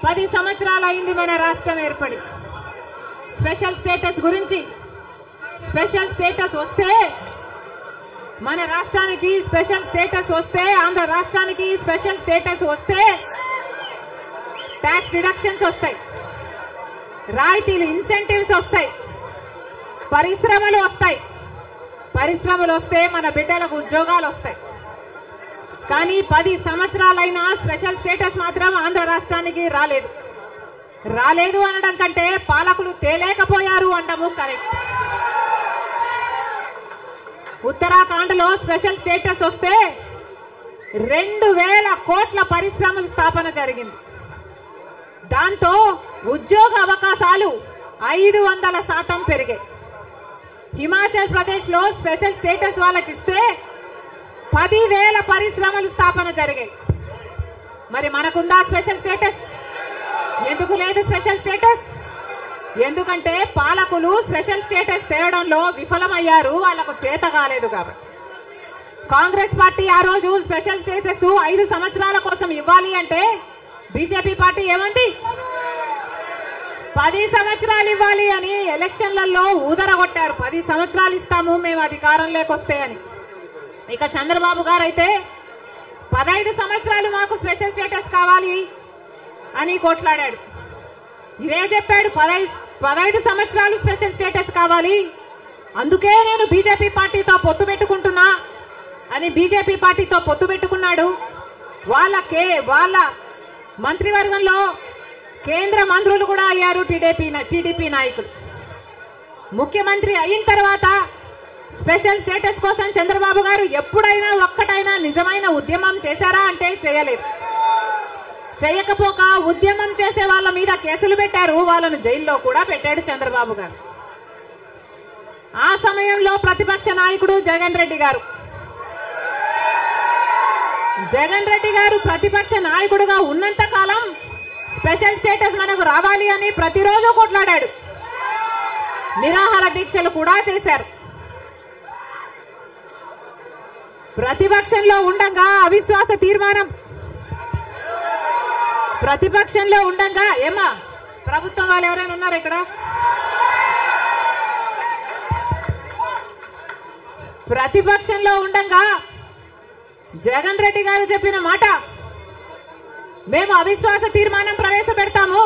10 సంవత్సరాలు అయింది మన రాష్ట్రం ఏర్పడి. స్పెషల్ స్టేటస్ గురించి, స్పెషల్ స్టేటస్ వస్తే మన రాష్ట్రానికి స్పెషల్ స్టేటస్ వస్తే, ఆంధ్ర రాష్ట్రానికి స్పెషల్ స్టేటస్ వస్తే ట్యాక్స్ రిడక్షన్స్ వస్తాయి, రాయితీలు ఇన్సెంటివ్స్ వస్తాయి, పరిశ్రమలు వస్తాయి. పరిశ్రమలు వస్తే మన బిడ్డలకు ఉద్యోగాలు వస్తాయి. కానీ 10 సంవత్సరాలైనా స్పెషల్ స్టేటస్ మాత్రం ఆంధ్ర రాష్ట్రానికి రాలేదు. రాలేదు అనడం కంటే పాలకులు తేలేకపోయారు అనడము కరెక్ట్. ఉత్తరాఖండ్ లో స్పెషల్ స్టేటస్ వస్తే 2000 కోట్ల పరిశ్రమల స్థాపన జరిగింది. దాంతో ఉద్యోగ అవకాశాలు 500% పెరిగాయి. హిమాచల్ ప్రదేశ్ లో స్పెషల్ స్టేటస్ వాళ్ళకి ఇస్తే 10,000 పరిశ్రమల స్థాపన జరిగాయి. మరి మనకుందా స్పెషల్ స్టేటస్? ఎందుకు లేదు స్పెషల్ స్టేటస్? ఎందుకంటే పాలకులు స్పెషల్ స్టేటస్ తేవడంలో విఫలమయ్యారు, వాళ్లకు చేత కాలేదు కాబట్టి. కాంగ్రెస్ పార్టీ ఆ రోజు స్పెషల్ స్టేటస్ 5 సంవత్సరాల కోసం ఇవ్వాలి అంటే బీజేపీ పార్టీ ఏమంది? 10 సంవత్సరాలు ఇవ్వాలి అని ఎలక్షన్లలో ఊదరగొట్టారు. 10 సంవత్సరాలు ఇస్తాము మేము అధికారంలోకి వస్తే అని. ఇక చంద్రబాబు గారు అయితే 15 సంవత్సరాలు మాకు స్పెషల్ స్టేటస్ కావాలి అని కొట్లాడాడు. ఇదే చెప్పాడు, 15 సంవత్సరాలు స్పెషల్ స్టేటస్ కావాలి, అందుకే నేను బీజేపీ పార్టీతో పొత్తు పెట్టుకుంటున్నా అని బీజేపీ పార్టీతో పొత్తు పెట్టుకున్నాడు. వాళ్ళ మంత్రివర్గంలో కేంద్ర మంత్రులు కూడా అయ్యారు టీడీపీ నాయకులు. ముఖ్యమంత్రి అయిన తర్వాత స్పెషల్ స్టేటస్ కోసం చంద్రబాబు గారు ఎప్పుడైనా ఒక్కటైనా నిజమైన ఉద్యమం చేశారా అంటే చేయలేదు. చేయకపోక ఉద్యమం చేసే వాళ్ళ మీద కేసులు పెట్టారు, వాళ్ళను జైల్లో కూడా పెట్టాడు చంద్రబాబు గారు. ఆ సమయంలో ప్రతిపక్ష నాయకుడు జగన్ రెడ్డి గారు ప్రతిపక్ష నాయకుడుగా ఉన్నంత కాలం స్పెషల్ స్టేటస్ మనకు రావాలి అని ప్రతిరోజు కొట్లాడాడు. నిరాహార దీక్షలు కూడా చేశారు. ప్రతిపక్షంలో ఉండగా అవిశ్వాస తీర్మానం, ప్రతిపక్షంలో ఉండగా ఏమా ప్రభుత్వం వాళ్ళు ఎవరైనా ఉన్నారు ఇక్కడ? ప్రతిపక్షంలో ఉండగా జగన్ రెడ్డి గారు చెప్పిన మాట, మేము అవిశ్వాస తీర్మానం ప్రవేశపెడతాము,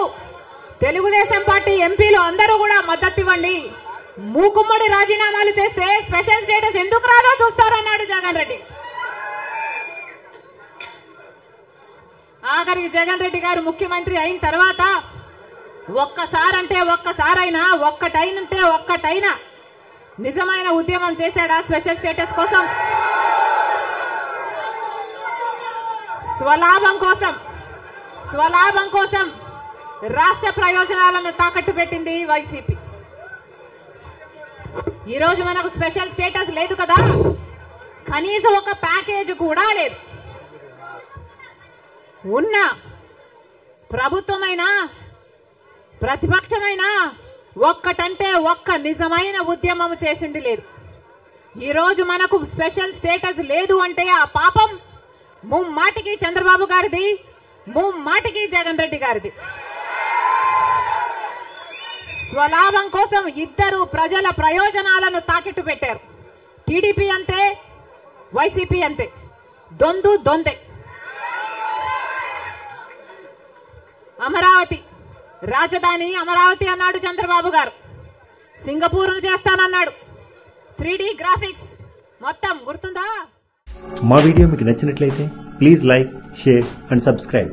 తెలుగుదేశం పార్టీ ఎంపీలు అందరూ కూడా మద్దతు ఇవ్వండి, మూకుమ్మడి రాజీనామాలు చేస్తే స్పెషల్ స్టేటస్ ఎందుకు రాదో చూస్తారన్నాడు జగన్ రెడ్డి. ఆఖరికి జగన్ రెడ్డి గారు ముఖ్యమంత్రి అయిన తర్వాత ఒక్కటైనా నిజమైన ఉద్యమం చేశాడా స్పెషల్ స్టేటస్ కోసం? స్వలాభం కోసం రాష్ట్ర ప్రయోజనాలను తాకట్టు పెట్టింది వైసీపీ. ఈ రోజు మనకు స్పెషల్ స్టేటస్ లేదు కదా, కనీసం ఒక ప్యాకేజ్ కూడా లేదు. ఉన్న ప్రభుత్వమైనా ప్రతిపక్షమైనా ఒక్కటంటే ఒక్క నిజమైన ఉద్యమం చేసింది లేదు. ఈ రోజు మనకు స్పెషల్ స్టేటస్ లేదు అంటే ఆ పాపం ముమ్మాటికి చంద్రబాబు గారిది, ముమ్మాటికి జగన్ రెడ్డి గారిది. స్వలాభం కోసం ఇద్దరు ప్రజల ప్రయోజనాలను తాకట్టు పెట్టారు. టీడీపీ అంతే, వైసీపీ అంతే, దొందే. అమరావతి రాజధాని అమరావతి అన్నాడు చంద్రబాబు గారు, సింగపూర్ను చేస్తానన్నాడు. 3D గ్రాఫిక్స్ మొత్తం గుర్తుందా? మా వీడియో మీకు నచ్చినట్లయితే please like, share and subscribe.